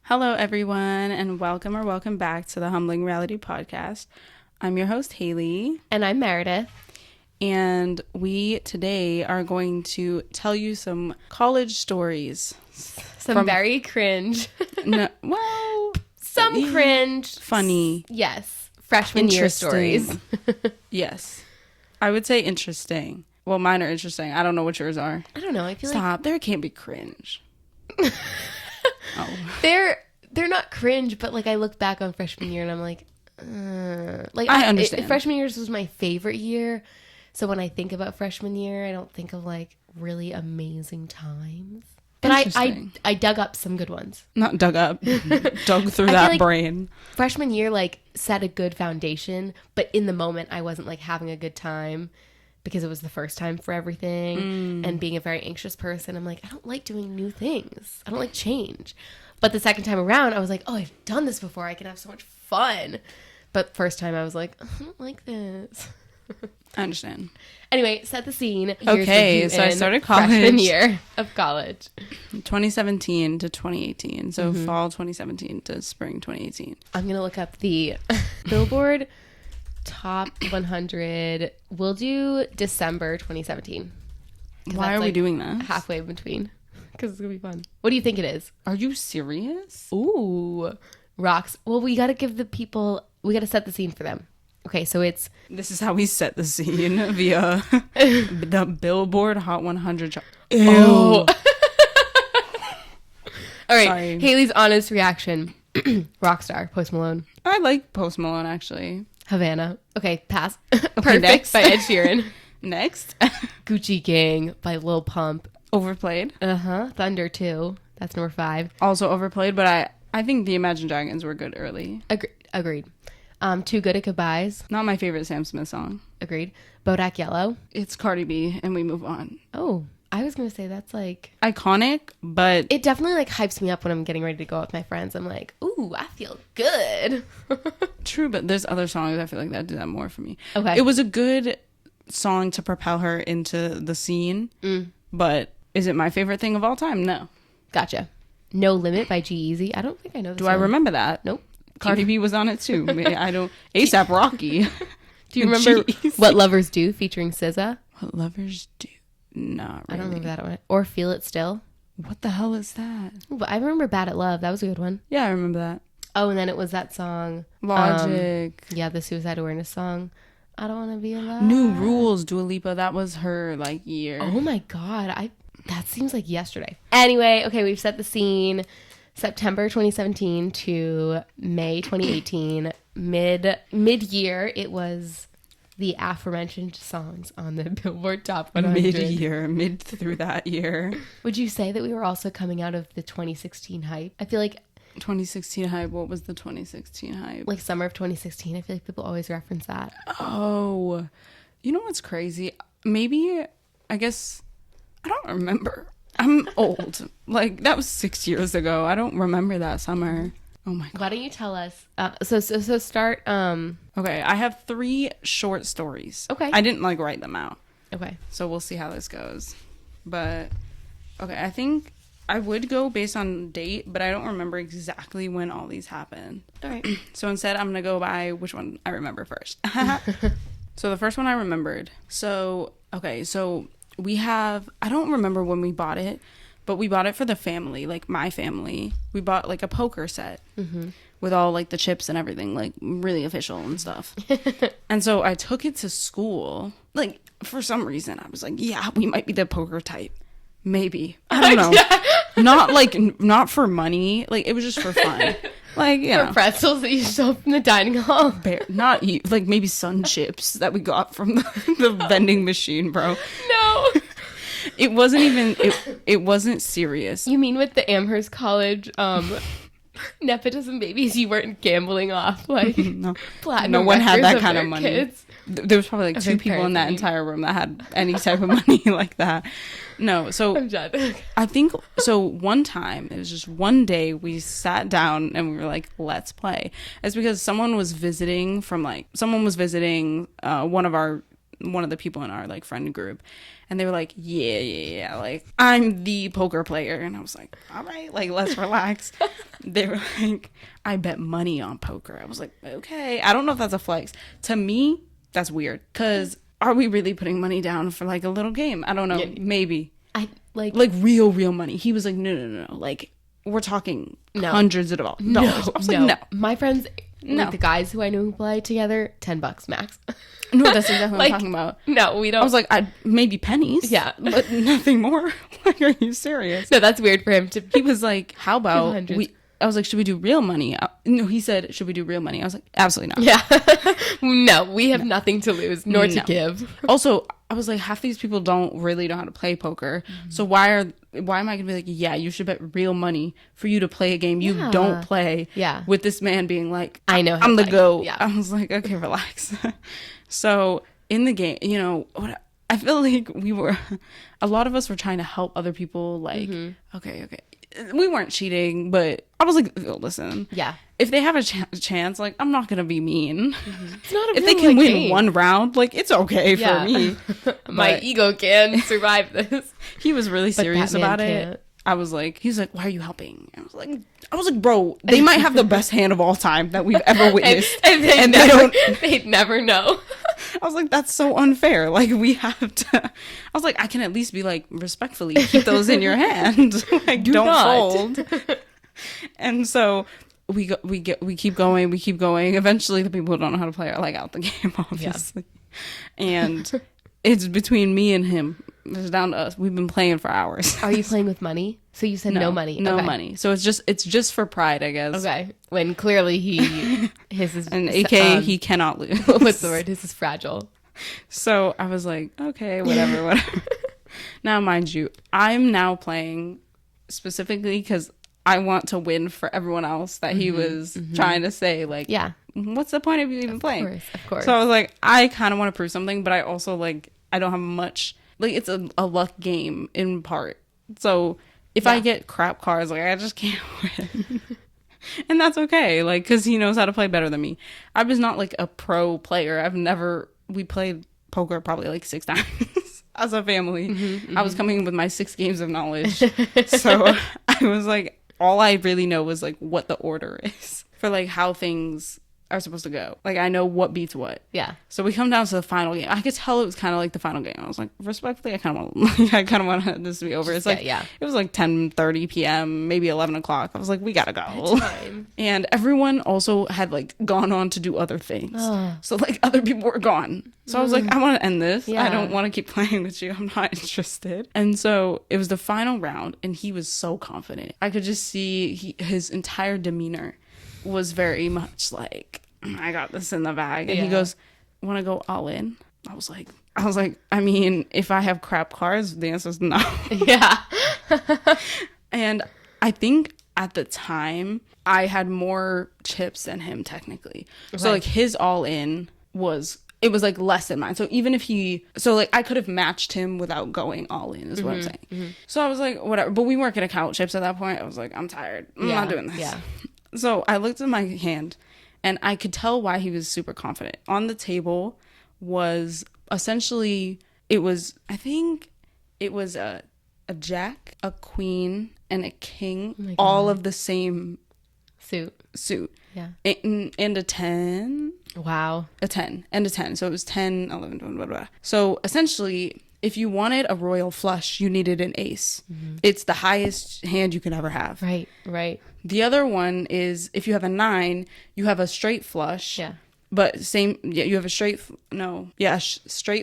Hello, everyone, and welcome back to the Humbling Reality Podcast. I'm your host, Haley. And I'm Meredith. And we today are going to tell you some college stories. Some very cringe. Some cringe. Funny. Yes. Freshman year stories. Yes. I would say interesting. Well, mine are interesting. I don't know what yours are. I don't know. I feel Stop. There can't be cringe. Oh. They're not cringe, but like I look back on freshman year and I'm like I understand. Freshman year was my favorite year. So when I think about freshman year, I don't think of like really amazing times. But I dug up some good ones. Not dug up. Dug through that like brain. Freshman year like set a good foundation, but in the moment I wasn't like having a good time because it was the first time for everything. And being a very anxious person, I'm like, I don't like doing new things. I don't like change. But the second time around, I was like, oh, I've done this before. I can have so much fun. But first time I was like, I don't like this. I understand. Anyway, set the scene. Okay, so I started college. Freshman year of college. 2017 to 2018. So fall 2017 to spring 2018. I'm going to look up the Billboard Top 100. We'll do December 2017. Why are we doing that? Halfway between. Because it's going to be fun. What do you think it is? Are you serious? Ooh. Rocks. Well, we got to give the people, we got to set the scene for them. Okay, so it's... This is how we set the scene via the Billboard Hot 100 chart. Ew. Oh. All right, Sorry. Haley's honest reaction. Rockstar, Post Malone. I like Post Malone, actually. Havana. Okay, pass. Okay, Perfect next. by Ed Sheeran. Next. Gucci Gang by Lil Pump. Overplayed. Thunder 2. That's number 5. Also overplayed, but I think the Imagine Dragons were good early. Agreed. Too Good at Goodbyes. Not my favorite Sam Smith song. Agreed. Bodak Yellow. It's Cardi B, and we move on. Oh, I was going to say that's like... iconic, but... It definitely like hypes me up when I'm getting ready to go out with my friends. I'm like, ooh, I feel good. True, but there's other songs I feel like that do that more for me. Okay. It was a good song to propel her into the scene, but is it my favorite thing of all time? No. Gotcha. No Limit by G-Eazy. I don't think I know this Do song. I remember that? Nope. Cardi B was on it too. I don't... A$AP Rocky. Do you remember What Lovers Do featuring SZA? What Lovers Do? Not really. I don't remember that one. Or Feel It Still. What the hell is that? Ooh, but I remember Bad at Love. That was a good one. Yeah, I remember that. Oh, and then it was that song. Logic. Yeah, the Suicide Awareness song. I Don't Want to Be Alive. New Rules, Dua Lipa. That was her like year. Oh my God. That seems like yesterday. Anyway, okay, we've set the scene. September 2017 to May 2018. Mid-year, it was the aforementioned songs on the Billboard Top 100. Mid through that year. Would you say that we were also coming out of the 2016 hype? I feel like 2016 hype. What was the 2016 hype? like summer of 2016. I feel like people always reference that. Oh, you know what's crazy? Maybe, I guess, I don't remember. I'm old. Like, that was 6 years ago. I don't remember that summer. Oh my God. Why don't you tell us? So start. Okay, I have 3 short stories. Okay. I didn't like write them out. Okay. So we'll see how this goes. But, okay, I think I would go based on date, but I don't remember exactly when all these happened. All right. So instead, I'm going to go by which one I remember first. So the first one I remembered. So, okay, so we have, I don't remember when we bought it, but we bought it for the family, like my family. We bought like a poker set with all like the chips and everything, like really official and stuff. And so I took it to school. Like for some reason, I was like, yeah, we might be the poker type. Maybe. I don't know. Not for money. Like it was just for fun. Like, you know. Pretzels that you stole from the dining hall. Not like maybe sun chips that we got from the vending machine, bro. No. It wasn't even, it wasn't serious. You mean with the Amherst College nepotism babies, you weren't gambling off like No. platinum No one had records that kind of money. Kids? There was probably like 2 people in that entire room that had any type of money like that. No, so I'm done. I think, so one time, it was just one day we sat down and we were like, let's play. It's because someone was visiting one of our one of the people in our like friend group, and they were like, yeah, like I'm the poker player, and I was like, all right, like let's relax. They were like, I bet money on poker. I was like, okay, I don't know if that's a flex. To me, that's weird, because are we really putting money down for like a little game? I don't know, maybe. I like real money. He was like, no, like we're talking hundreds of dollars. No, I was like, no. My friends, like the guys who I knew who play together, $10 max. No, that's exactly what I'm talking about. No, we don't. I was like, maybe pennies. Yeah. But nothing more. Like, are you serious? No, that's weird for him to. He was like, how about I was like, should we do real money? No, he said, should we do real money? I was like, absolutely not. Yeah. No, we have nothing to lose nor to give. Also, I was like, half these people don't really know how to play poker. Mm-hmm. So why am I gonna be like, yeah, you should bet real money for you to play a game you don't play? Yeah. With this man being like, I know I'm the GOAT. Yeah. I was like, okay, relax. So in the game, you know, I feel like a lot of us were trying to help other people. Like, okay, we weren't cheating, but I was like, listen, yeah, if they have a chance, like, I'm not gonna be mean. It's not if they can win one round, like, it's okay for me. My ego can survive this. He was really serious about it. I was like, he's like, why are you helping? I was like, bro, they might have the best hand of all time that we've ever witnessed, and they'd never know. I was like, that's so unfair. Like, we have to. I was like, I can at least be like, respectfully, keep those in your hand. Like, don't fold. And so we keep going. Eventually, the people who don't know how to play are like out the game, obviously. Yeah. And it's between me and him. It's down to us. We've been playing for hours. Are you playing with money? So you said no money. No money. So it's just for pride, I guess. Okay. When clearly his is and AKA he cannot lose. What's the word? His is fragile. So I was like, okay, whatever. Now, mind you, I'm now playing specifically because I want to win for everyone else that he was trying to say, like, yeah, what's the point of you even playing? Of course. So I was like, I kind of want to prove something, but I also like, I don't have much. Like, it's a luck game in part. So if I get crap cards, like, I just can't win. And that's okay. Like, because he knows how to play better than me. I was not, like, a pro player. We played poker probably, like, 6 times as a family. I was coming with my 6 games of knowledge. So I was, like, all I really know was, like, what the order is for, like, how things are supposed to go. Like, I know what beats what. Yeah. So we come down to the final game. I could tell it was kind of like the final game. I was like, respectfully, I kind of want this to be over. It's like, it was like 10:30 p.m., maybe 11 o'clock. I was like, we gotta go. And everyone also had like gone on to do other things. So like other people were gone. So I was like, I want to end this. I don't want to keep playing with you. I'm not interested. And so it was the final round, and he was so confident. I could just see his entire demeanor was very much like, I got this in the bag. And he goes, want to go all in? I was like, I mean, if I have crap cards, the answer is no. Yeah. And I think at the time I had more chips than him technically. Okay. So like his all in was like less than mine. So even if I could have matched him without going all in is what I'm saying. So I was like, whatever. But we weren't going to count chips at that point. I was like, I'm tired. I'm not doing this. Yeah. So I looked at my hand, and I could tell why he was super confident. On the table was essentially, I think it was a jack, a queen, and a king, all of the same suit. Yeah. And a 10. Wow. A 10 and a 10. So it was 10, 11, blah, blah, blah. So essentially, if you wanted a royal flush, you needed an ace. It's the highest hand you can ever have. Right. The other one is if you have a 9, you have a straight flush. Yeah. But you have a straight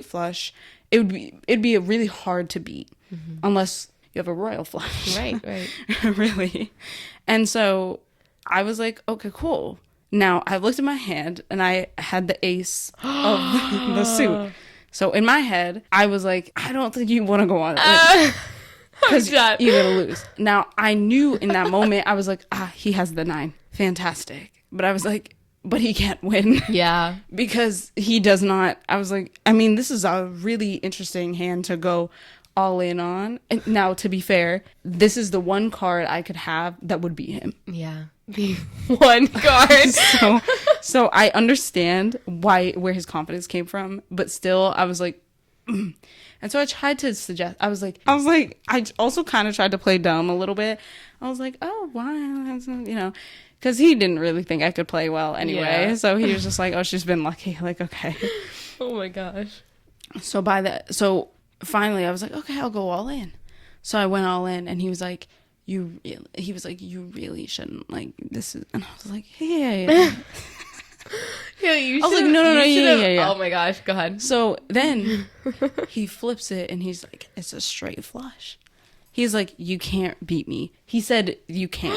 flush. It'd be really hard to beat unless you have a royal flush. Right. Really. And so I was like, okay, cool. Now I looked at my hand and I had the ace of the suit. So in my head, I was like, I don't think you want to go on it. Because you're going to lose. Now, I knew in that moment, I was like, he has the 9. Fantastic. But I was like, but he can't win. Yeah. Because he does not. I was like, I mean, this is a really interesting hand to go all in on. And now, to be fair, this is the one card I could have that would beat him. Yeah. The one card. So I understand where his confidence came from, but still I was like, and so I tried to suggest, I was like, I also kind of tried to play dumb a little bit. I was like, oh, why? You know, because he didn't really think I could play well anyway. Yeah. So he was just like, oh, she's been lucky. Like, okay. Oh my gosh. So finally I was like, okay, I'll go all in. So I went all in, and he was like, you really shouldn't, like, this is, and I was like, yeah. Yeah, you I was like, no, yeah. Oh my gosh, go ahead. So then he flips it, and he's like, it's a straight flush. He's like, you can't beat me. He said, you can't.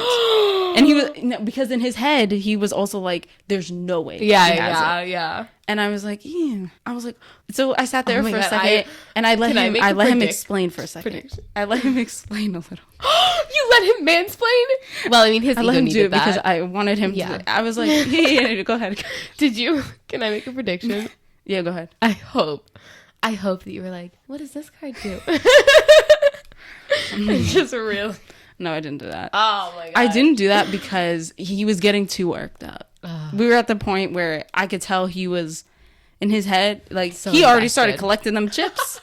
And he was, because in his head, he was also like, there's no way. Yeah. And I was like, yeah. I was like, so I sat there for a second, and I let him explain for a second. Prediction. I let him explain a little. You let him mansplain? Well, I mean, his I ego let him do it that. because I wanted him to. I was like, yeah, go ahead. Did you? Can I make a prediction? Yeah, go ahead. I hope that you were like, what does this card do? It's just real. No, I didn't do that. Oh my god. I didn't do that because he was getting too worked up. We were at the point where I could tell he was in his head, like, so he already started collecting them chips.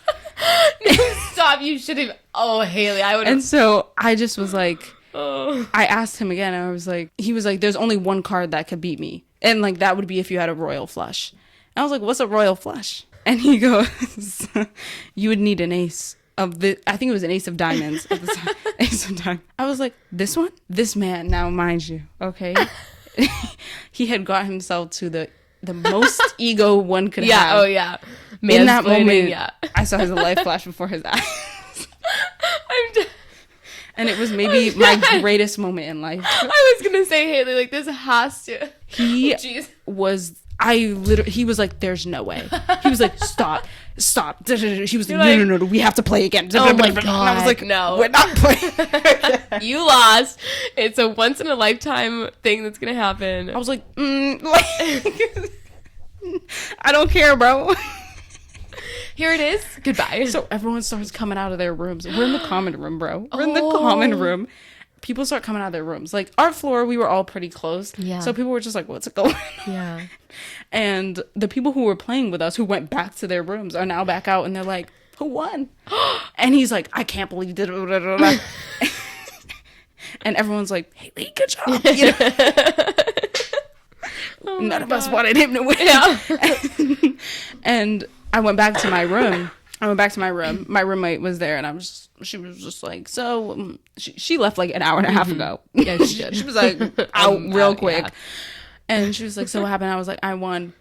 Stop, you should have. Oh, Haley, I would have. And so I just was like, Oh. I asked him again. I was like, he was like, there's only one card that could beat me. And like, that would be if you had a royal flush. And I was like, what's a royal flush? And he goes, you would need an ace of I think it was an ace of diamonds at the time. Ace of diamonds. I was like, this one? This man, now mind you, okay? He had got himself to the most ego one could have. Oh yeah. In that moment, yeah. I saw his life flash before his eyes. I'm dead. And it was maybe my greatest moment in life. I was gonna say, Haley, like, this has to. He Jeez. was, he was like, there's no way. He was like, stop. He was You're like, like, no, we have to play again. Oh my And I was God, like, no. we're not playing. You lost. It's a once in a lifetime thing that's gonna happen. I was like, I don't care, bro. Here it is. Goodbye. So everyone starts coming out of their rooms. We're in the common room, bro. We're in the common room. People start coming out of their rooms. Like, our floor, we were all pretty close. Yeah. So people were just like, what's going on? Yeah. And the people who were playing with us, who went back to their rooms, are now back out, and they're like, who won? And he's like, I can't believe it. And everyone's like, Haley, good job. You know? Oh None of us wanted him to win. Yeah. And I went back to my room. My roommate was there, and she was just like, so she left like an hour and a half ago. Yeah, she did. She was like, out real quick. Yeah. And she was like, so what happened? I was like, I won.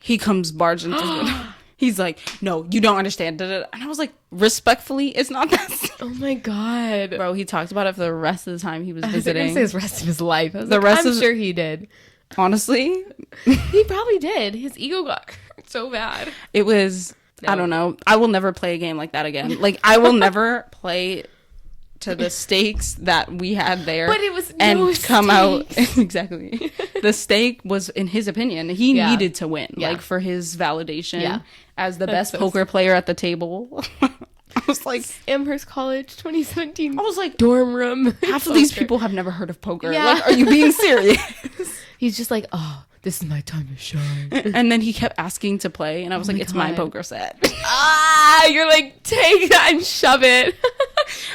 He comes barging through. He's like, no, you don't understand. And I was like, respectfully, it's not that. Oh my God. Bro, he talked about it for the rest of the time he was visiting. I was gonna say his rest of his life. I'm sure he did. Honestly, He probably did. His ego got hurt so bad. it was, I don't know. I will never play a game like that again. Like, I will never play to the stakes that we had there. But it was and no come stakes. out exactly. The stake was, in his opinion, he Yeah. needed to win, Yeah. like, for his validation Yeah. as the That's best so poker player at the table. I was like, Amherst College 2017. I was like, dorm room. half of these people have never heard of poker. Yeah. Like, are you being serious? He's just like, oh, this is my time to shine. And then he kept asking to play, and I was Oh like, my it's my God. poker set. You're like, take that and shove it.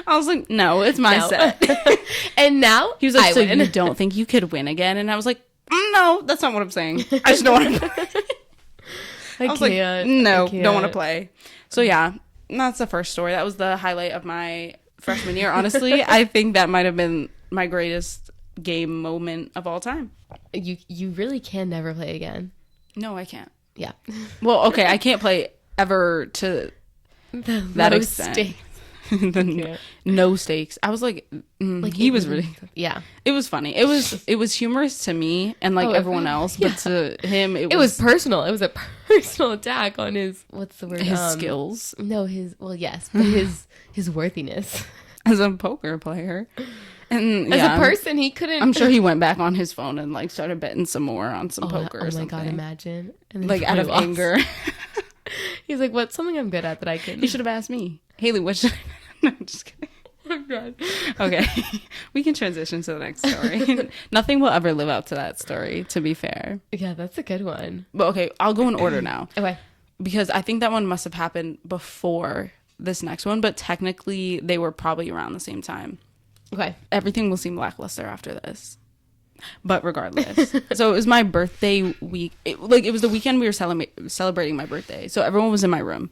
I was like, no, it's my No. set. And now He was like, I so win. you don't think you could win again? And I was like, no, that's not what I'm saying. I just don't want to play. I was like, no, don't want to play. So yeah, that's the first story. That was the highlight of my freshman year. Honestly, I think that might have been my greatest game moment of all time. You really can never play again. No, I can't. Yeah. Well, okay, I can't play ever to that Low extent. stakes. No stakes. I was like, he was really. Yeah. It was funny. It was humorous to me and like Oh, everyone else, but to him, It was personal. It was a personal attack on his, what's the word? his skills No, well, yes, but his worthiness. as a poker player. And As yeah, a person, he couldn't. I'm sure he went back on his phone and like started betting some more on some poker or Oh my something. God, imagine. And then Like out of lost. anger. He's like, what's something I'm good at that I can? He should have asked me, Haley, what should I... No, I'm just kidding. Oh God. Okay. We can transition to the next story. Nothing will ever live up to that story, to be fair. Yeah, that's a good one. But okay, I'll go in order now. Okay. Because I think that one must have happened before this next one, but technically they were probably around the same time. Okay. Everything will seem lackluster after this. But regardless. So it was my birthday week. It was the weekend we were celebrating my birthday. So everyone was in my room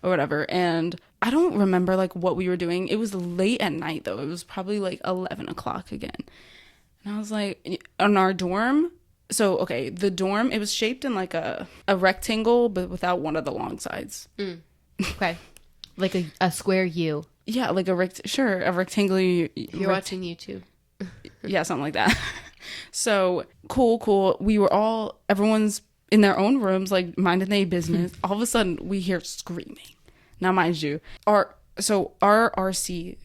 or whatever. And I don't remember like what we were doing. It was late at night though. It was probably like 11 o'clock again. And I was like, on our dorm. So, okay, the dorm, it was shaped in like a rectangle, but without one of the long sides. Okay. Like a square U. Yeah, like a rectangular. You're watching YouTube. Yeah, something like that. So cool. Everyone's in their own rooms, like minding their business. All of a sudden, we hear screaming. Now, mind you, our RC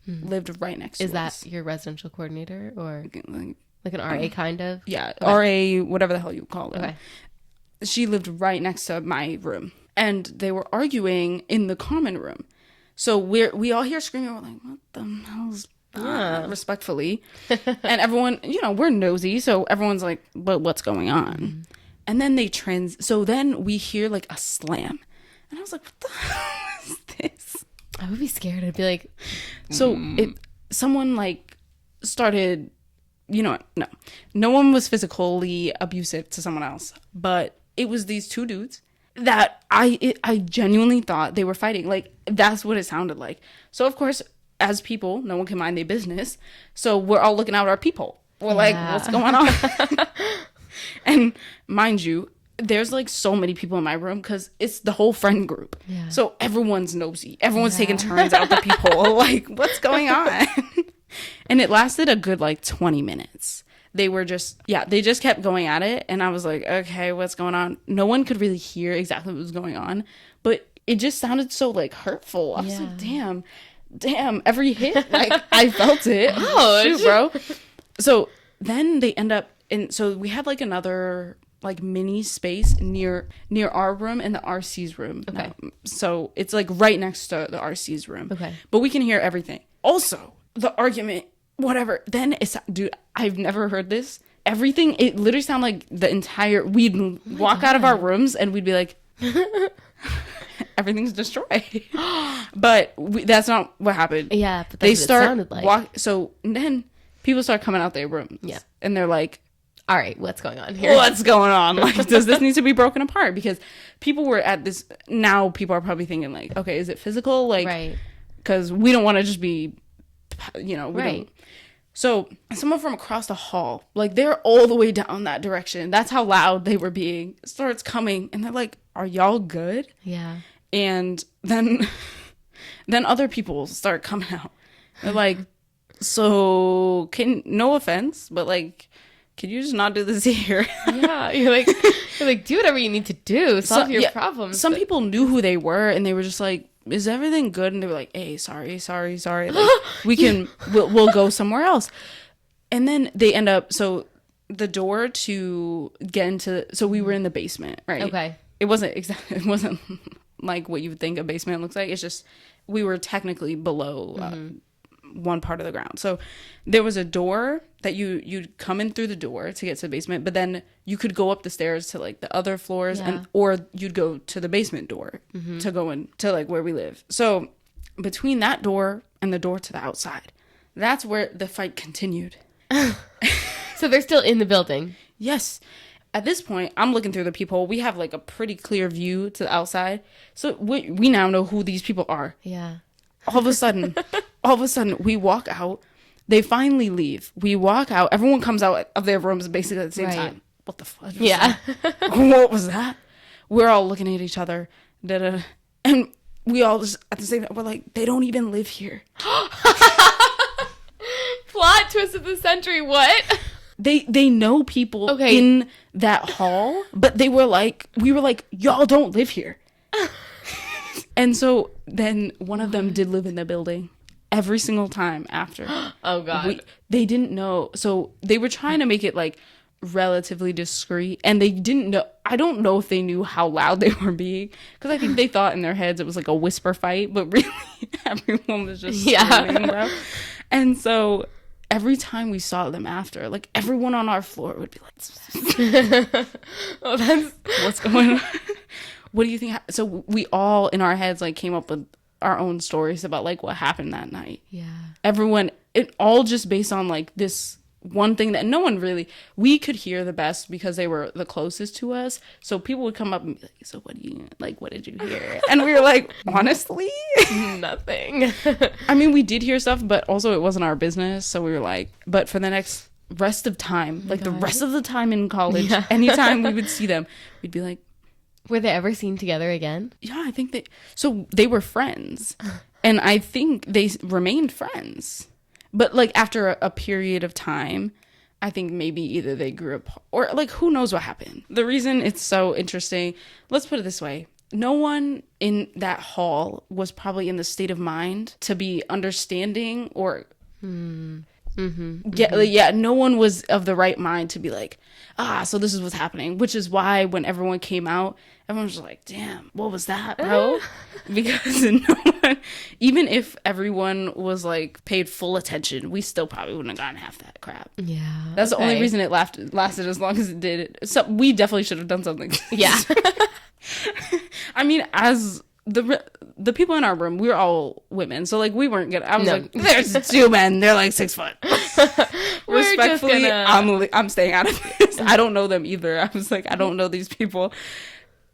lived right next to us. Is that your residential coordinator or like an RA kind of? Yeah, okay. RA, whatever the hell you call it. Okay. She lived right next to my room, and they were arguing in the common room. So we all hear screaming. We're like, what the hell's respectfully. And everyone, we're nosy. So everyone's like, but what's going on? Mm-hmm. And then so then we hear like a slam. And I was like, what the hell is this? I would be scared. I'd be like, so someone like started, no one was physically abusive to someone else, but it was these two dudes that I genuinely thought they were fighting. Like, that's what it sounded like. So of course, as people, no one can mind their business. So we're all looking out our peephole. We're like, what's going on? And mind you, there's like so many people in my room because it's the whole friend group. Yeah. So everyone's nosy. Everyone's taking turns out the peephole. Like, what's going on? And it lasted a good like 20 minutes. They just kept going at it. And I was like, okay, what's going on? No one could really hear exactly what was going on. But it just sounded so like hurtful. I was like, damn, every hit, like I felt it. Oh, shoot, bro. So then they end up so we had like another like mini space near our room and the RC's room. Okay. So it's like right next to the RC's room. Okay. But we can hear everything. Also, the argument, whatever. Then dude, I've never heard this. Everything, it literally sounded like the entire, we'd walk out of our rooms and we'd be like, everything's destroyed. But that's not what happened. Yeah, but that's what it sounded like. So then people start coming out their rooms. Yeah. And they're like, all right, what's going on here? What's going on? Like, does this need to be broken apart? Because people were at this, now people are probably thinking like, okay, is it physical? Like, right. Because we don't want to just be, we don't. So someone from across the hall, like they're all the way down that direction. That's how loud they were being. Starts coming and they're like, are y'all good? Yeah. And then other people start coming out. They're like, so no offense, but like, can you just not do this here? Yeah. You're like, do whatever you need to do. Solve your problems. Some people knew who they were and they were just like, is everything good? And they were like, hey, sorry. Like, we'll go somewhere else. And then they end up, so the door to get into, so we were in the basement, right? Okay. It wasn't like what you would think a basement looks like. It's just, we were technically below one part of the ground. So there was a door that you'd come in through the door to get to the basement, but then you could go up the stairs to like the other floors or you'd go to the basement door to go in to like where we live. So between that door and the door to the outside, that's where the fight continued. So they're still in the building? Yes. At this point, I'm looking through the peephole. We have like a pretty clear view to the outside. So we now know who these people are. Yeah. All of a sudden, we walk out. They finally leave. We walk out. Everyone comes out of their rooms basically at the same time. What the fuck? Yeah. What was that? We're all looking at each other. And we all just, at the same time, we're like, they don't even live here. Plot twist of the century. What? They know people in that hall, but we were like, y'all don't live here. And so then one of them did live in the building every single time after. Oh, God. They didn't know. So they were trying to make it like relatively discreet. And they didn't know. I don't know if they knew how loud they were being. Because I think they thought in their heads it was like a whisper fight. But really, everyone was just screaming, bro. And so every time we saw them after, like everyone on our floor would be like, Oh, that's what's going on? What do you think? So we all in our heads like came up with our own stories about like what happened that night. yeah. Everyone, it all just based on like this one thing that no one really, we could hear the best because they were the closest to us. So people would come up and be like, so what did you hear? And we were like, honestly, Nothing. I mean, we did hear stuff, but also it wasn't our business. So we were like, but for the next rest of time, like the rest of the time in college, anytime we would see them, we'd be like, Were they ever seen together again? yeah, I think so they were friends. And I think they remained friends. But like after a period of time, I think maybe either they grew up or like who knows what happened. The reason it's so interesting, let's put it this way. No one in that hall was probably in the state of mind to be understanding or no one was of the right mind to be like, so this is what's happening, which is why when everyone came out, everyone was like, damn, what was that, bro? Because no one, even if everyone was like paid full attention, we still probably wouldn't have gotten half that crap. Yeah. That's the only reason it lasted as long as it did. So we definitely should have done something. Yeah. I mean, as the people in our room, we were all women, so like we weren't gonna. I was like, "There's two men. They're like 6 foot." Respectfully, I'm staying out of this. I don't know them either. I was like, I don't know these people.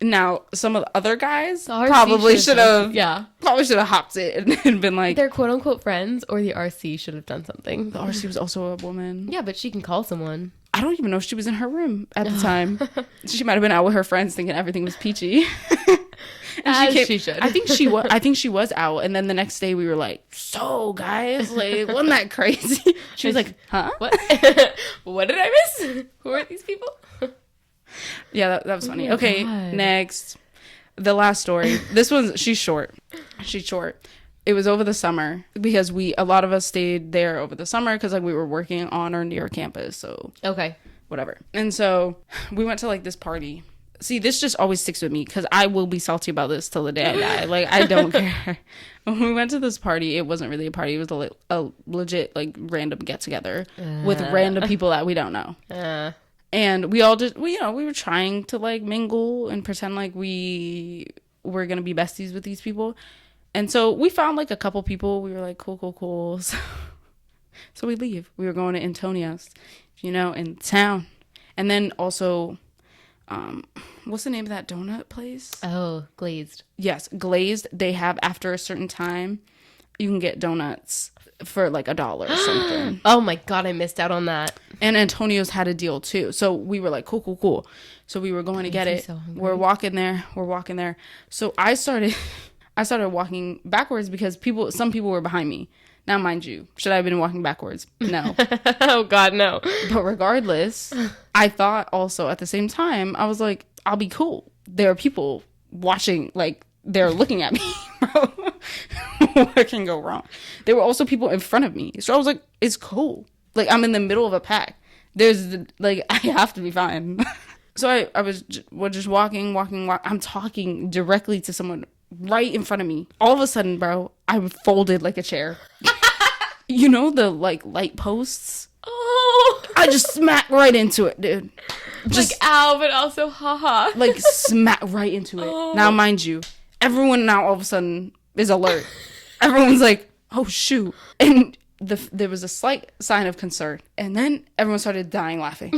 Now, some of the other guys probably should have hopped it and been like, they're quote unquote friends, or the RC should have done something. The RC was also a woman. Yeah, but she can call someone. I don't even know if she was in her room at the time. She might have been out with her friends thinking everything was peachy. And she should. I think she was out. And then the next day we were like, so guys, like, wasn't that crazy? She was like, huh? What? What did I miss? Who are these people? Yeah, that was funny. Oh okay, God. Next. The last story. She's short. It was over the summer because a lot of us stayed there over the summer because like we were working on or near campus. So Okay. whatever. And so we went to like this party. See, this just always sticks with me because I will be salty about this till the day I die. Like, I don't care. When we went to this party, it wasn't really a party. It was a legit, like, random get-together with random people that we don't know. And we all just, we were trying to, like, mingle and pretend like we were going to be besties with these people. And so we found, like, a couple people. We were like, cool. So we leave. We were going to Antonio's, in town. And then also... what's the name of that donut place? Oh, Glazed. Yes, Glazed. They have after a certain time, you can get donuts for like $1 or something. Oh my God, I missed out on that. And Antonio's had a deal too. So we were like, cool. So we were going to get it. So We're walking there. So I started walking backwards because some people were behind me. Now, mind you, should I have been walking backwards? No. Oh God, no. But regardless, I thought also at the same time, I was like, I'll be cool. There are people watching, like, they're looking at me, bro. What can go wrong? There were also people in front of me. So I was like, it's cool. Like, I'm in the middle of a pack. I have to be fine. So I was just walking. I'm talking directly to someone right in front of me. All of a sudden, bro, I folded like a chair. You know the like light posts? Oh, I just smacked right into it, dude. Just like ow, but also haha. Like smack right into it. Oh. Now, mind you, everyone now all of a sudden is alert. Everyone's like, oh shoot. And there was a slight sign of concern. And then everyone started dying laughing,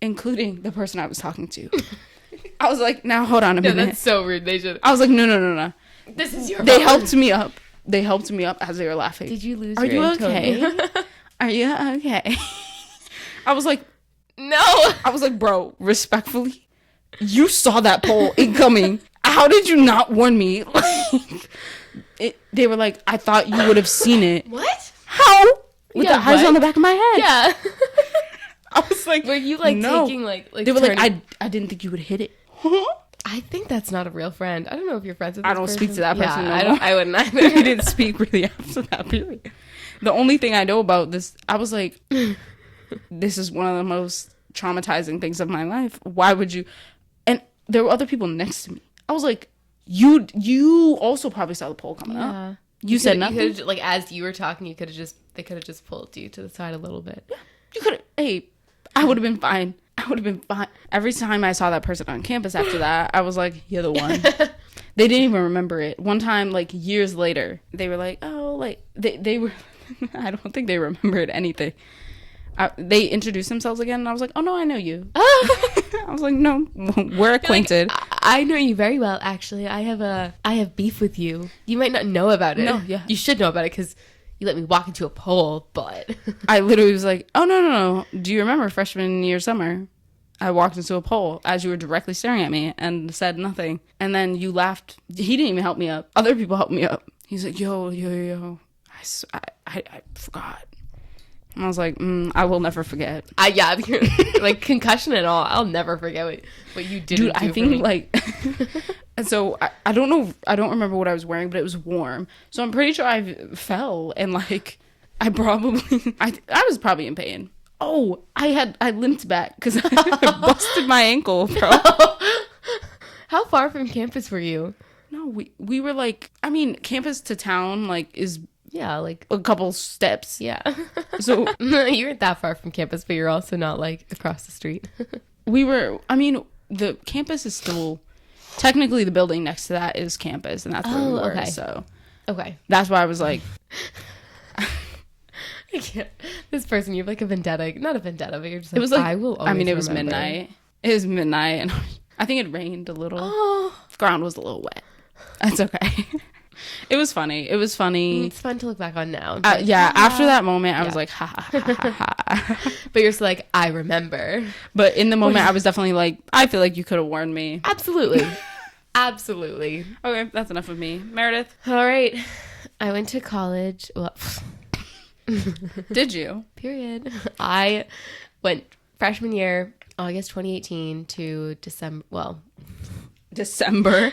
including the person I was talking to. I was like, now hold on a minute. That's so rude. They should. I was like, no. This is your They fault. helped me up. They helped me up as they were laughing. Did you lose Are your you okay? Are you okay? I was like, no. I was like, bro, respectfully, you saw that pole incoming. How did you not warn me? Like, they were like, I thought you would have seen it. What? How? With Yeah, the eyes what? on the back of my head. Yeah. I was like, Were you like no. taking like They were turning... like, I didn't think you would hit it. I think that's not a real friend. I don't know if you're friends with this I don't person. speak to that person no I more. I wouldn't either. We didn't speak really after that period. The only thing I know about this, I was like, this is one of the most traumatizing things of my life. Why would you? And there were other people next to me. I was like, you also probably saw the pole coming up. You said nothing? Like, as you were talking, they could have just pulled you to the side a little bit. You could have, hey, I would have been fine. Every time I saw that person on campus after that, I was like, you're the one. They didn't even remember it. One time, like, years later, they were like, oh, like, they were, I don't think they remembered anything. They introduced themselves again, and I was like, oh, no, I know you. I was like, no, we're acquainted. Like, I know you very well, actually. I have beef with you. You might not know about it. No, yeah. You should know about it, because you let me walk into a pole, but... I literally was like, oh, no. Do you remember freshman year summer? I walked into a pole as you were directly staring at me and said nothing. And then you laughed. He didn't even help me up. Other people helped me up. He's like, yo. I forgot. And I was like, I will never forget. Yeah, like, concussion and all. I'll never forget what you did. Dude, I think, like... And so, I don't know. I don't remember what I was wearing, but it was warm. So I'm pretty sure I fell. And, like, I was probably in pain. Oh, I limped back because I busted my ankle, bro. How far from campus were you? No, we were like, I mean, campus to town, like, is... Yeah, like a couple steps. Yeah. So you weren't that far from campus, but you're also not like across the street. The campus is still technically the building next to that is campus, and that's where we were. Okay. So okay, that's why I was like, I can't. This person, you have like a vendetta, not a vendetta, but you're just like, it was like, I will. Always it was remember. midnight. It was midnight, and I think it rained a little. Oh. Ground was a little wet. That's okay. It was funny. It's fun to look back on now. Like, after that moment, I was like, ha, ha, ha, ha, ha. But you're still like, I remember. But in the moment, I was definitely like, I feel like you could have warned me. Absolutely. Absolutely. Okay, that's enough of me. Meredith? All right. I went to college. Well, did you? Period. I went freshman year, August 2018 to December.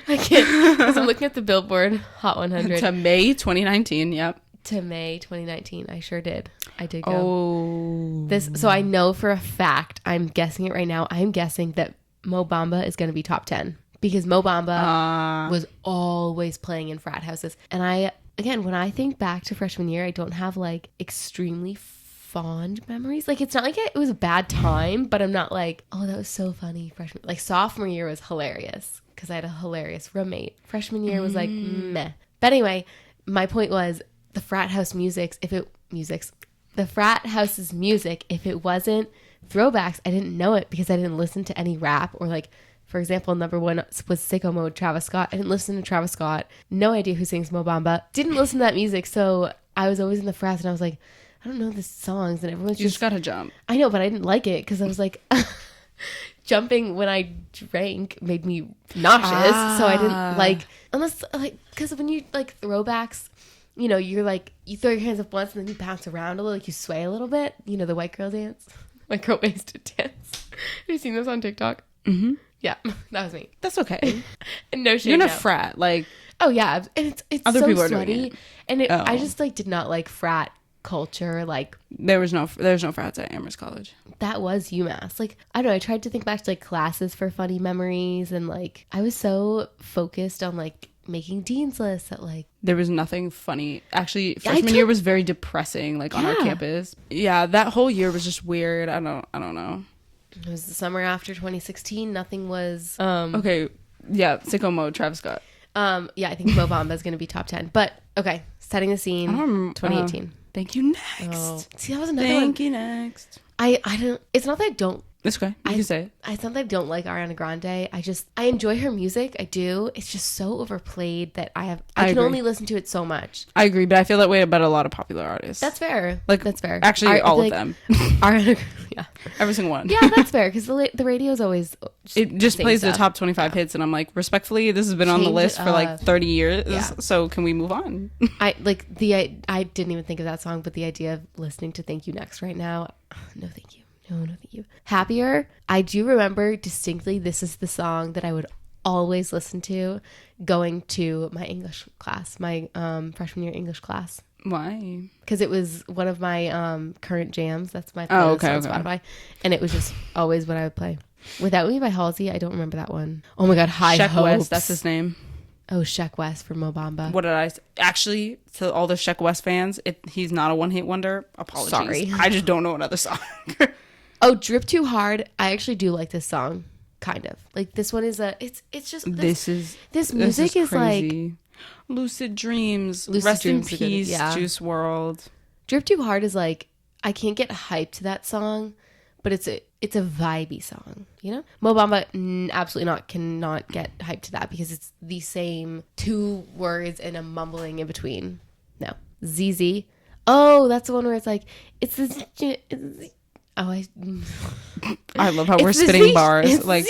I can't, because I'm looking at the Billboard Hot 100. To May 2019, yep. To May 2019. I sure did. I did go. Oh. So I know for a fact, I'm guessing it right now, I'm guessing that Mo Bamba is going to be top 10. Because Mo Bamba was always playing in frat houses. And when I think back to freshman year, I don't have like extremely fond memories. Like, it's not like it was a bad time, but I'm not like, oh, that was so funny. Freshman, like, sophomore year was hilarious because I had a hilarious roommate. Freshman year was like meh. But anyway, my point was the frat house music, if it wasn't throwbacks, I didn't know it because I didn't listen to any rap or like, for example, number one was Sicko Mode, Travis Scott. I didn't listen to Travis Scott. No idea who sings Mo Bamba. Didn't listen to that music. So I was always in the frats and I was like, I don't know the songs, and everyone's just gotta jump. I know, but I didn't like it because I was like, jumping when I drank made me nauseous. So I didn't like, unless like, because when you like throwbacks, you know, you're like, you throw your hands up once and then you bounce around a little, like you sway a little bit. You know, the white girl dance, white girl wasted dance. Have you seen this on TikTok? Mm-hmm. Yeah, that was me. That's okay. And no shame. You're in a frat, like. Oh yeah, and it's other so people are sweaty, doing it. and I just like did not like frat culture. Like there's no frats at Amherst College. That was UMass. Like, I don't know, I tried to think back to like classes for funny memories, and like I was so focused on like making dean's lists that like there was nothing funny. Actually, freshman year was very depressing, like on our campus. Yeah, that whole year was just weird. I don't know. It was the summer after 2016. Nothing was okay. Yeah, Sicko Mode, Travis Scott. Yeah, I think Mo Bamba is going to be top 10. But okay, setting the scene. 2018. Thank you next. Oh, see, that was another one. Thank you next. I don't. It's not that I don't. It's okay. You can say it. It's not that I don't like Ariana Grande. I enjoy her music. I do. It's just so overplayed that I can only listen to it so much. I agree, but I feel that way about a lot of popular artists. That's fair. Like, that's fair. Actually, all of them. Ariana, yeah, every single one. Yeah, that's fair because the radio is always it just plays the top 25 hits, and I'm like, respectfully, this has been on the list for like 30 years. Yeah. So can we move on? I didn't even think of that song, but the idea of listening to "Thank You Next" right now, no, thank you. No, thank you. Happier. I do remember distinctly this is the song that I would always listen to going to my English class, my freshman year English class. Why? Because it was one of my current jams. That's my playlist on Spotify. And it was just always what I would play. Without Me by Halsey, I don't remember that one. Oh my God, High Sheck Hopes. West, that's his name. Oh, Sheck West from Mo Bamba. What did I say? Actually, to all the Sheck West fans, he's not a one-hit wonder. Apologies. Sorry. I just don't know another song. Oh, Drip Too Hard. I actually do like this song. Kind of. Like, this one is it's just... This music is like... Lucid Dreams. Lucid Rest Dreams in peace, Juice WRLD. Drip Too Hard is like... I can't get hyped to that song, but it's a vibey song, you know? Mo Bamba absolutely cannot get hyped to that because it's the same 2 words and a mumbling in between. No. ZZ. Oh, that's the one where it's like, it's this... Oh, I love how we're spitting bars. Like,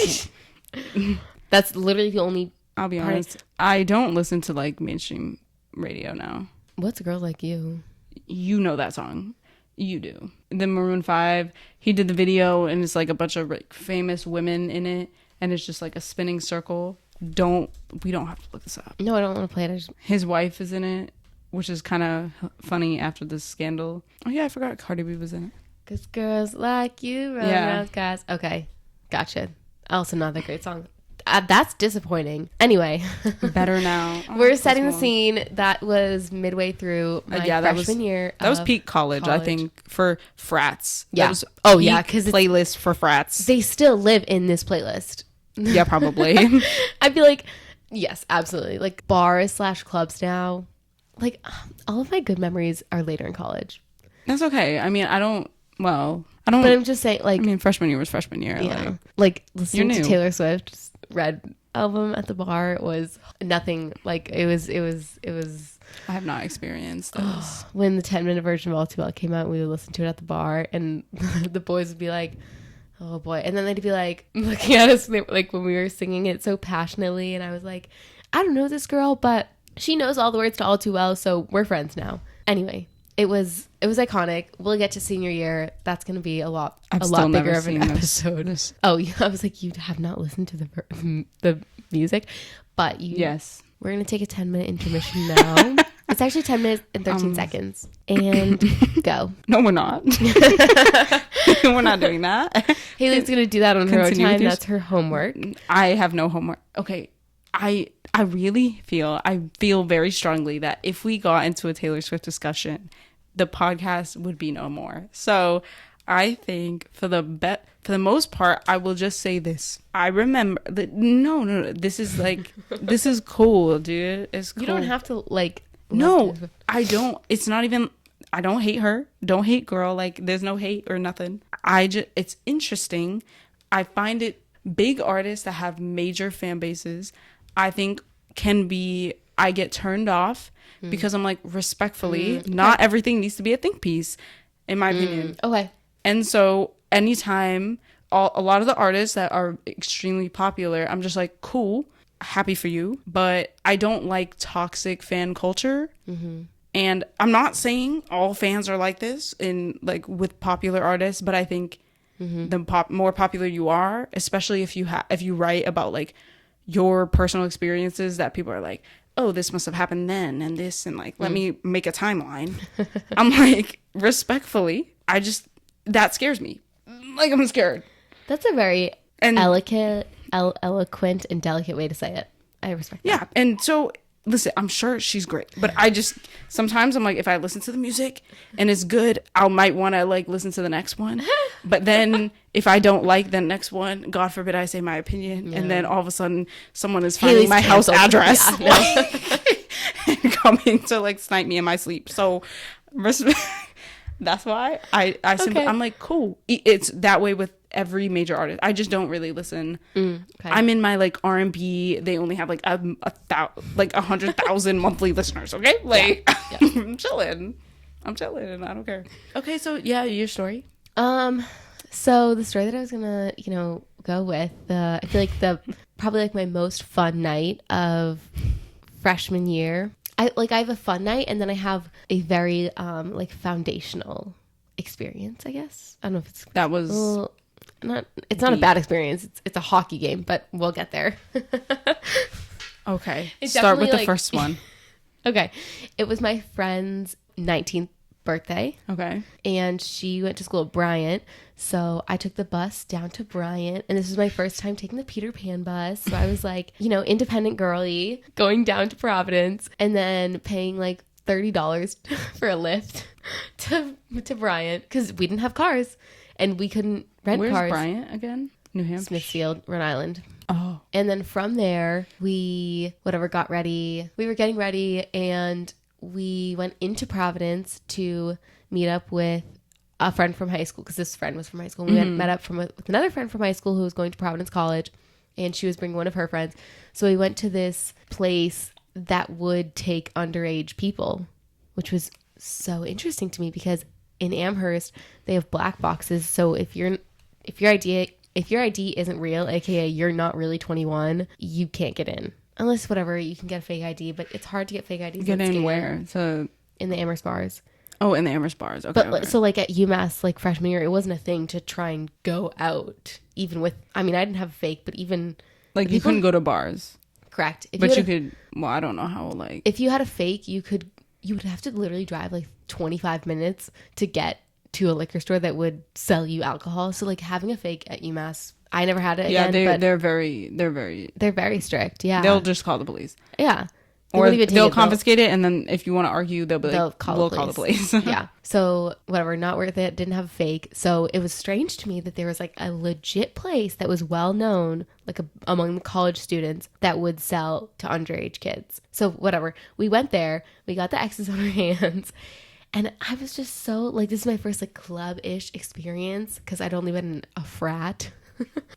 that's literally the only... I'll be honest. I don't listen to like mainstream radio now. What's a Girl Like You? You know that song. You do. The Maroon 5, he did the video and it's like a bunch of like famous women in it and it's just like a spinning circle. We don't have to look this up. No, I don't want to play it. His wife is in it, which is kind of funny after this scandal. Oh yeah, I forgot Cardi B was in it. 'Cause girls like you run around guys. Okay, gotcha. Also not that great song. That's disappointing. Anyway. Better now. We're setting the scene. That was midway through my freshman year. That was peak college, I think, for frats. Yeah. That was because playlist for frats. They still live in this playlist. Yeah, probably. I'd be like, yes, absolutely. Like bars / clubs now. Like all of my good memories are later in college. That's okay. I mean, I don't. But I'm just saying, like, I mean, freshman year was freshman year. Yeah. Like listening to Taylor Swift's Red album at the bar was nothing. Like it was. I have not experienced this. When the 10-minute version of All Too Well came out, we would listen to it at the bar, and the boys would be like, "Oh boy!" And then they'd be like looking at us, like when we were singing it so passionately, and I was like, "I don't know this girl, but she knows all the words to All Too Well, so we're friends now." Anyway. It was iconic. We'll get to senior year. That's going to be a lot bigger of an episode. Oh, yeah. I was like, you have not listened to the music, but yes. We're going to take a 10-minute intermission now. It's actually 10 minutes and 13 seconds. And go. No, we're not. We're not doing that. Haley's going to do that on her own time. That's her homework. I have no homework. Okay. I really feel very strongly that if we got into a Taylor Swift discussion, the podcast would be no more. So I think for the most part, I will just say this. I remember that no. This is like, this is cool, dude. It's cool. You don't have to like. No, I don't. It's not even, I don't hate her. Don't hate girl. Like there's no hate or nothing. It's interesting. I find it big artists that have major fan bases, I think I get turned off because I'm like, respectfully, not everything needs to be a think piece, in my opinion. Okay. And so anytime a lot of the artists that are extremely popular, I'm just like, cool, happy for you. But I don't like toxic fan culture. Mm-hmm. And I'm not saying all fans are like this in like with popular artists, but I think the more popular you are, especially if you write about like your personal experiences that people are like, oh, this must have happened then and this, and like, let me make a timeline. I'm like, respectfully, that scares me. Like, I'm scared. That's a very eloquent and delicate way to say it. I respect that. Yeah. And so, listen, I'm sure she's great, but sometimes I'm like, if I listen to the music and it's good, I might want to like listen to the next one. But then if I don't like the next one, God forbid I say my opinion. Yeah. And then all of a sudden someone is finding my house address and coming to like snipe me in my sleep. So that's why I'm like, cool. It's that way with every major artist. I just don't really listen. Okay. I'm in my like R&B. They only have like 100,000 monthly listeners. Okay, like yeah. I'm chilling. I don't care. Okay, so yeah, your story. So the story that I was gonna go with, I feel like probably like my most fun night of freshman year. I have a fun night, and then I have a very like foundational experience, I guess. I don't know if it's not a bad experience. It's a hockey game, but we'll get there. Okay. Start with the first one. Okay. It was my friend's 19th birthday. Okay. And she went to school at Bryant. So I took the bus down to Bryant. And this was my first time taking the Peter Pan bus. So I was like, independent girly going down to Providence and then paying like $30 for a lift to Bryant because we didn't have cars and we couldn't rent cars. Where's Bryant again? New Hampshire? Smithfield, Rhode Island. Oh. And then from there, we got ready. We were getting ready and we went into Providence to meet up with a friend from high school because this friend was from high school. We met up with another friend from high school who was going to Providence College and she was bringing one of her friends. So we went to this place that would take underage people, which was so interesting to me because in Amherst, they have black boxes. So if your ID isn't real, aka you're not really 21, you can't get in. Unless whatever, you can get a fake ID, but it's hard to get fake IDs. Get in where? So in the Amherst bars. Oh, in the Amherst bars. Okay. But okay. so like at UMass, like freshman year, it wasn't a thing to try and go out. Even with, I mean, I didn't have a fake, but even like you couldn't go to bars. Correct. But you could. Well, I don't know how. Like if you had a fake, you would have to literally drive like 25 minutes to get to a liquor store that would sell you alcohol. So like having a fake at UMass, I never had it. Yeah, again, they're very strict. Yeah, they'll just call the police. Yeah. Or they'll confiscate it, and then if you want to argue, they'll be like, we'll call the police. Yeah. So, whatever, not worth it. Didn't have a fake. So, it was strange to me that there was like a legit place that was well known, like among the college students, that would sell to underage kids. So, whatever. We went there. We got the X's on our hands. And I was just so, like, this is my first, like, club-ish experience because I'd only been in a frat.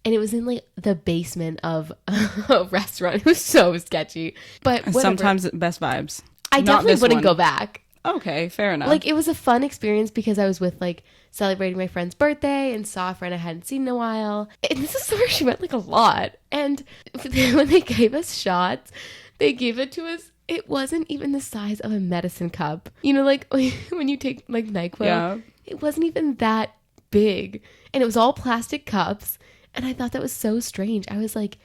And it was in like the basement of a restaurant. It was so sketchy. But whatever. Sometimes best vibes. I definitely wouldn't go back. Okay, fair enough. Like it was a fun experience because I was with like celebrating my friend's birthday and saw a friend I hadn't seen in a while. And this is where she went like a lot. And when they gave us shots, they gave it to us. It wasn't even the size of a medicine cup. You know, like when you take like NyQuil. Yeah. It wasn't even that big. And it was all plastic cups. And I thought that was so strange. I was like,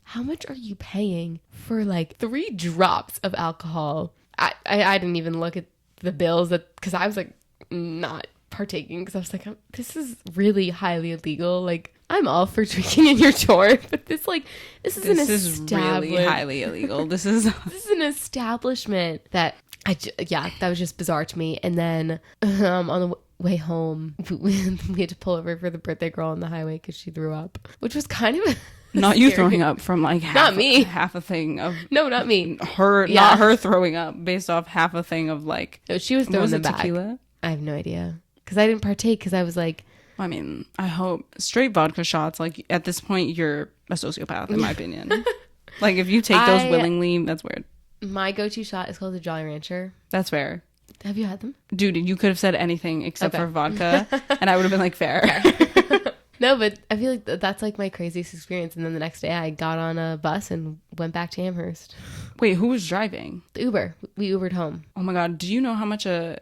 how much are you paying for like 3 drops of alcohol? I didn't even look at the bills because I was like not partaking because I was like, this is really highly illegal. Like I'm all for drinking in your dorm, but this is really highly illegal. This is an establishment that that was just bizarre to me. And then on the way home, we had to pull over for the birthday girl on the highway because she threw up, which was kind of not you throwing up from like half a thing of not me not her throwing up based off half a thing of like no, she was throwing them back. Tequila? I have no idea because I didn't partake because I was like, I mean, I hope straight vodka shots. Like at this point, you're a sociopath in my opinion. Like if you take those willingly, that's weird. My go-to shot is called the Jolly Rancher. That's fair. Have you had them? Dude, you could have said anything except for vodka, and I would have been like, fair. No, but I feel like that's like my craziest experience. And then the next day I got on a bus and went back to Amherst. Wait, who was driving? The Uber. We Ubered home. Oh my God. Do you know what the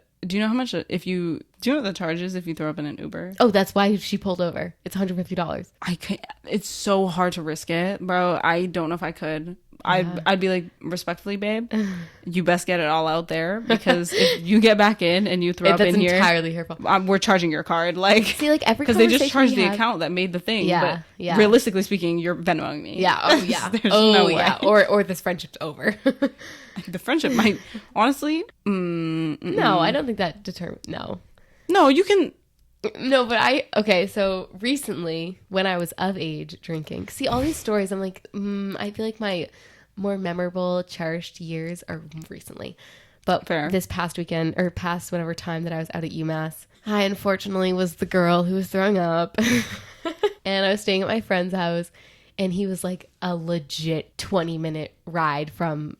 charge is if you throw up in an Uber? Oh, that's why she pulled over. It's $150. It's so hard to risk it, bro. I don't know if I could. I'd be like, respectfully, babe, you best get it all out there because if you get back in and you throw up in here, that's entirely her fault. We're charging your card. Like, see, like every because they just charged the account that made the thing. Yeah, but realistically speaking, you're Venmoing me. Yeah. Oh yeah. There's no way. Yeah. Or this friendship's over. The friendship might honestly. No, I don't think that determines. No, you can. No, but so recently when I was of age drinking, see all these stories, I'm like, I feel like my more memorable, cherished years are recently. But fair. This past weekend, or past whatever time that I was out at UMass, I unfortunately was the girl who was throwing up. And I was staying at my friend's house, and he was like a legit 20-minute ride from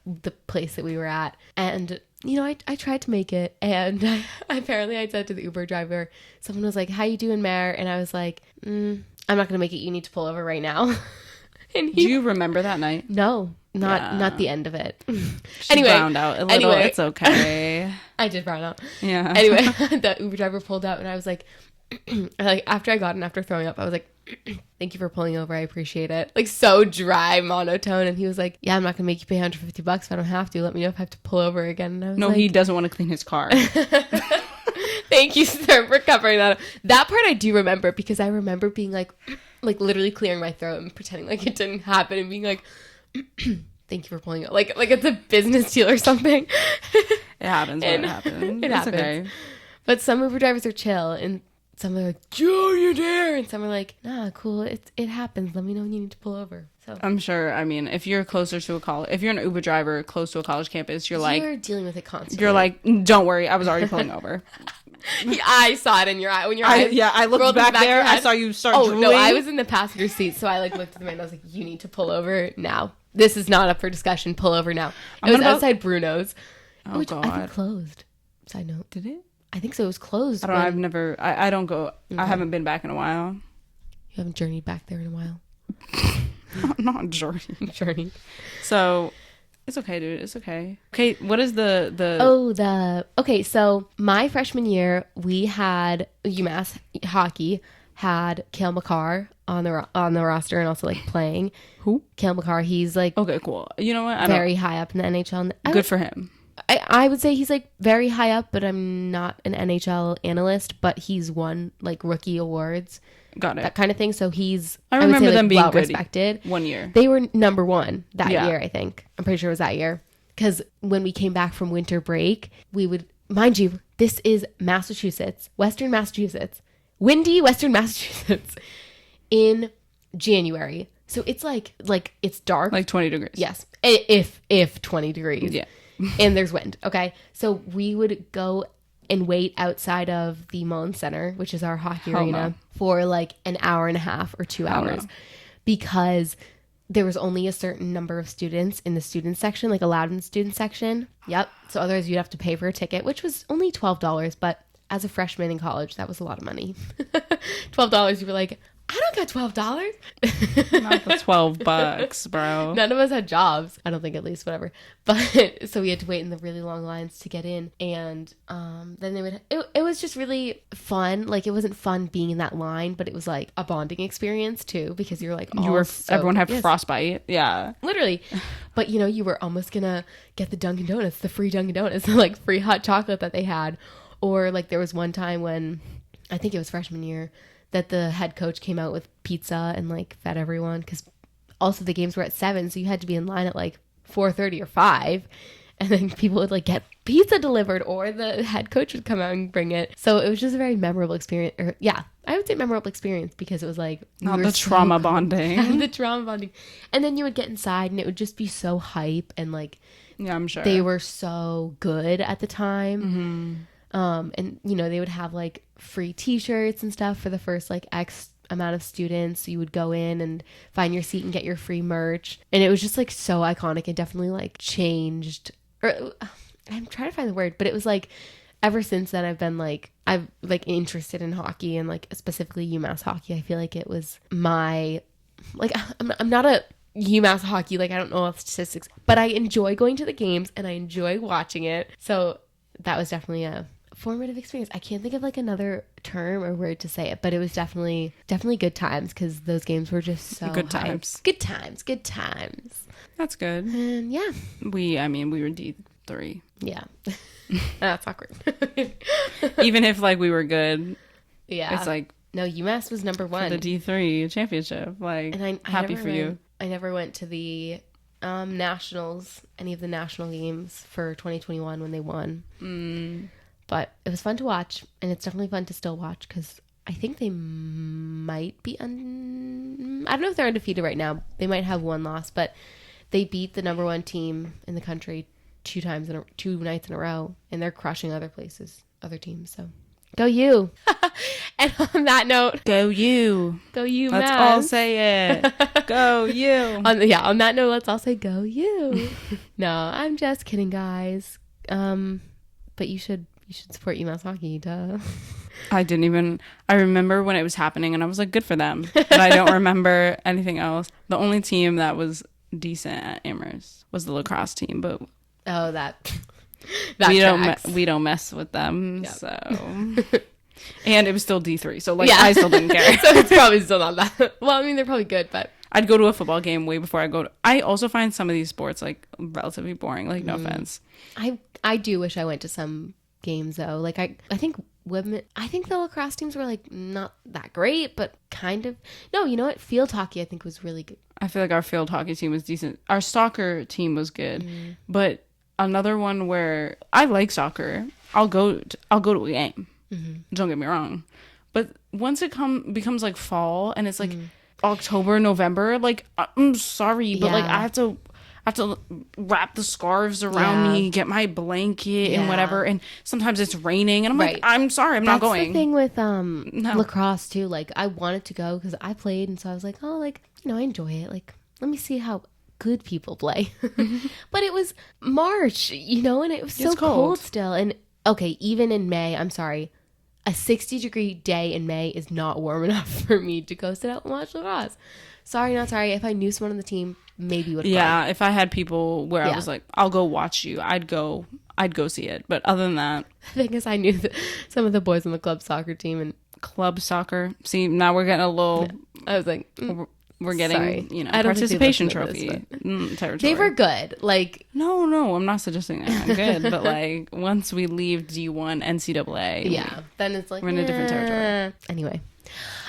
the place that we were at. And I tried to make it, and apparently I said to the Uber driver, someone was like, how you doing, Mare? And I was like, I'm not going to make it. You need to pull over right now. And do you remember that night? No, not the end of it. She browned out a little. It's okay. I did brown out. Yeah. Anyway, the Uber driver pulled out, and I was like, like after I got in, after throwing up, I was like, thank you for pulling over. I appreciate it. Like so dry, monotone. And he was like, yeah, I'm not gonna make you pay $150 if I don't have to. Let me know if I have to pull over again. And I was No, like, he doesn't want to clean his car. thank you, sir, for covering that up. That part I do remember because I remember being like literally clearing my throat and pretending like it didn't happen and being like, thank you for pulling it. Like it's a business deal or something. It happens when it happens. It happens. Okay. But some Uber drivers are chill and some are like, Joe, you're there. And some are like, nah, cool. It happens. Let me know when you need to pull over. So I'm sure. I mean, if you're closer to a college, if you're an Uber driver close to a college campus, you're dealing with it constantly. You're like, don't worry, I was already pulling over. I saw it in your eye when your eyes. Yeah, I looked back there. I saw you start drooling. No, I was in the passenger seat, so I like looked at the man and I was like, you need to pull over now. This is not up for discussion. Pull over now. It was outside Bruno's, which God. I think closed. Side note. Did it? I think so. It was closed. I don't know. I've never. I don't go. Okay. I haven't been back in a while. You haven't journeyed back there in a while. Not journey. Journey. So it's okay, dude. It's okay. Okay, what is the? Okay. So my freshman year, we had UMass hockey had Cale Makar on the roster and also like playing. Who? Cale Makar. He's like okay, cool. You know what? Very high up in the NHL. Good for him. I would say he's like very high up, but I'm not an NHL analyst. But he's won like rookie awards. Got it. That kind of thing. So I remember would say, them being well good respected. 1 year. They were number one that year, I think. I'm pretty sure it was that year. Because when we came back from winter break, we would, mind you, this is Massachusetts, Western Massachusetts, windy Western Massachusetts in January. So it's like it's dark. Like 20 degrees. Yes. If 20 degrees. Yeah. And there's wind. Okay. So we would go and wait outside of the Mullins Center, which is our hockey arena, for like an hour and a half or 2 hours because there was only a certain number of students in the student section, like allowed in the student section. Yep. So otherwise you'd have to pay for a ticket, which was only $12. But as a freshman in college, that was a lot of money. $12. You were like, I don't got $12. Not the $12, bro. None of us had jobs. I don't think, at least, whatever. But so we had to wait in the really long lines to get in. And then they would, it was just really fun. Like, it wasn't fun being in that line, but it was like a bonding experience too, because you're like, everyone had frostbite. Yeah. Literally. But you were almost gonna get the Dunkin' Donuts, the free Dunkin' Donuts, the like free hot chocolate that they had. Or like there was one time when, I think it was freshman year, that the head coach came out with pizza and like fed everyone, because also the games were at 7, so you had to be in line at like 4:30 or 5, and then people would like get pizza delivered, or the head coach would come out and bring it. So it was just a very memorable experience. I would say memorable experience, because it was like not the trauma bonding. The trauma bonding. And then you would get inside and it would just be so hype, and like, yeah, I'm sure they were so good at the time. Mm-hmm. And they would have like free t-shirts and stuff for the first like X amount of students. So you would go in and find your seat and get your free merch. And it was just like so iconic. It definitely like changed, or I'm trying to find the word, but it was like ever since then I've interested in hockey, and like specifically UMass hockey. I feel like it was my, like, I'm not a UMass hockey, like I don't know all the statistics, but I enjoy going to the games and I enjoy watching it. So that was definitely a formative experience. I can't think of like another term or word to say it, but it was definitely good times, because those games were just so good times. Good times. That's good. And yeah, we were D3. Yeah. That's awkward. Even if like we were good, yeah, it's like, no, UMass was number 1, the D3 championship. Like, and I'm happy for you. I never went to the nationals, any of the national games for 2021 when they won. But it was fun to watch, and it's definitely fun to still watch, because I think they might be I don't know if they're undefeated right now. They might have one loss, but they beat the number 1 team in the country 2 nights in a row, and they're crushing other teams. So go you. And on that note, go you. Let's all say it. Go you. On that note, let's all say go you. No, I'm just kidding, guys. But you should support UMass hockey, duh. I remember when it was happening, and I was like, good for them. But I don't remember anything else. The only team that was decent at Amherst was the lacrosse team, but that we don't mess with them. Yep. So And it was still D3. So, like, Yeah. I still didn't care. So it's probably still not that. Well, I mean, they're probably good, but. I'd go to a football game way before I also find some of these sports, like, relatively boring. Like, no offense. I do wish I went to some games, though. Like, I think the lacrosse teams were, like, not that great, but kind of. No, you know what? Field hockey, I think, was really good. I feel like our field hockey team was decent. Our soccer team was good. But another one where I like soccer, I'll go to a game. Don't get me wrong. But once it becomes, like, fall and it's, like, October, November, like, I'm sorry, but like I have to wrap the scarves around me, get my blanket and whatever, and sometimes it's raining and I'm like, I'm sorry, I'm not going. That's the thing with lacrosse too. Like, I wanted to go because I played, and so I was like, oh, like, you know, I enjoy it. Like, let me see how good people play. But it was March, you know, and it was so cold still. And okay, even in May, I'm sorry, a 60-degree day in May is not warm enough for me to go sit out and watch lacrosse. Sorry, not sorry. If I knew someone on the team, maybe would have gone. If I had people where I was like, I'll go watch you, I'd go see it. But other than that, the thing is, I knew some of the boys on the club soccer team. And club soccer. See, now we're getting a little. I was like, we're getting, sorry. you know, participation trophy territory. They were good. Like, no, I'm not suggesting they're not good, but like once we leave D1 NCAA, then it's like we're in a different territory. Anyway,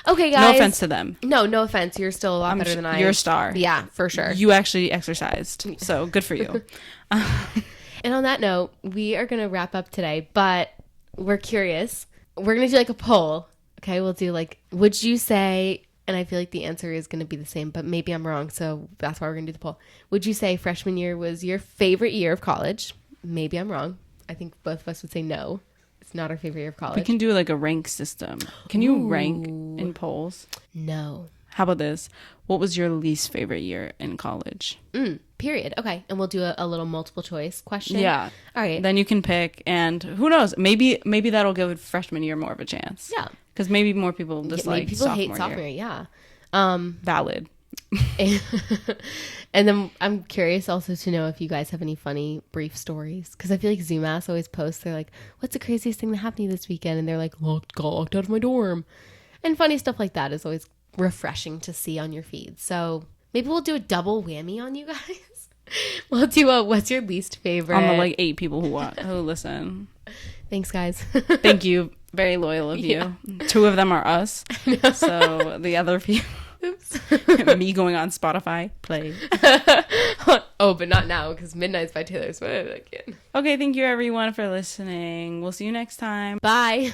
okay, guys. No offense to them. No offense. You're still a lot better than I. You're a star. Yeah, for sure. You actually exercised, so good for you. And on that note, we are gonna wrap up today, but we're curious. We're gonna do like a poll. Okay, we'll do like, would you say? And I feel like the answer is going to be the same, but maybe I'm wrong. So that's why we're going to do the poll. Would you say freshman year was your favorite year of college? Maybe I'm wrong. I think both of us would say no. It's not our favorite year of college. We can do like a rank system. Can you rank in polls? No. How about this? What was your least favorite year in college? Period. Okay. And we'll do a little multiple choice question. Yeah. All right. Then you can pick, and who knows? Maybe that'll give freshman year more of a chance. Yeah. Because maybe more people dislike people sophomore hate sophomore year. Yeah. Valid. And then I'm curious also to know if you guys have any funny brief stories, because I feel like ZooMass always posts, they're like, what's the craziest thing that happened to you this weekend? And they're like, got locked out of my dorm. And funny stuff like that is always refreshing to see on your feed. So maybe we'll do a double whammy on you guys. We'll do a what's your least favorite on the like 8 people who listen. Thanks, guys. Thank you. Very loyal of you. 2 of them are us. So the other few. Oops. Me going on Spotify. Play. Oh, but not now, because Midnight's by Taylor Swift. Okay, thank you everyone for listening. We'll see you next time. Bye.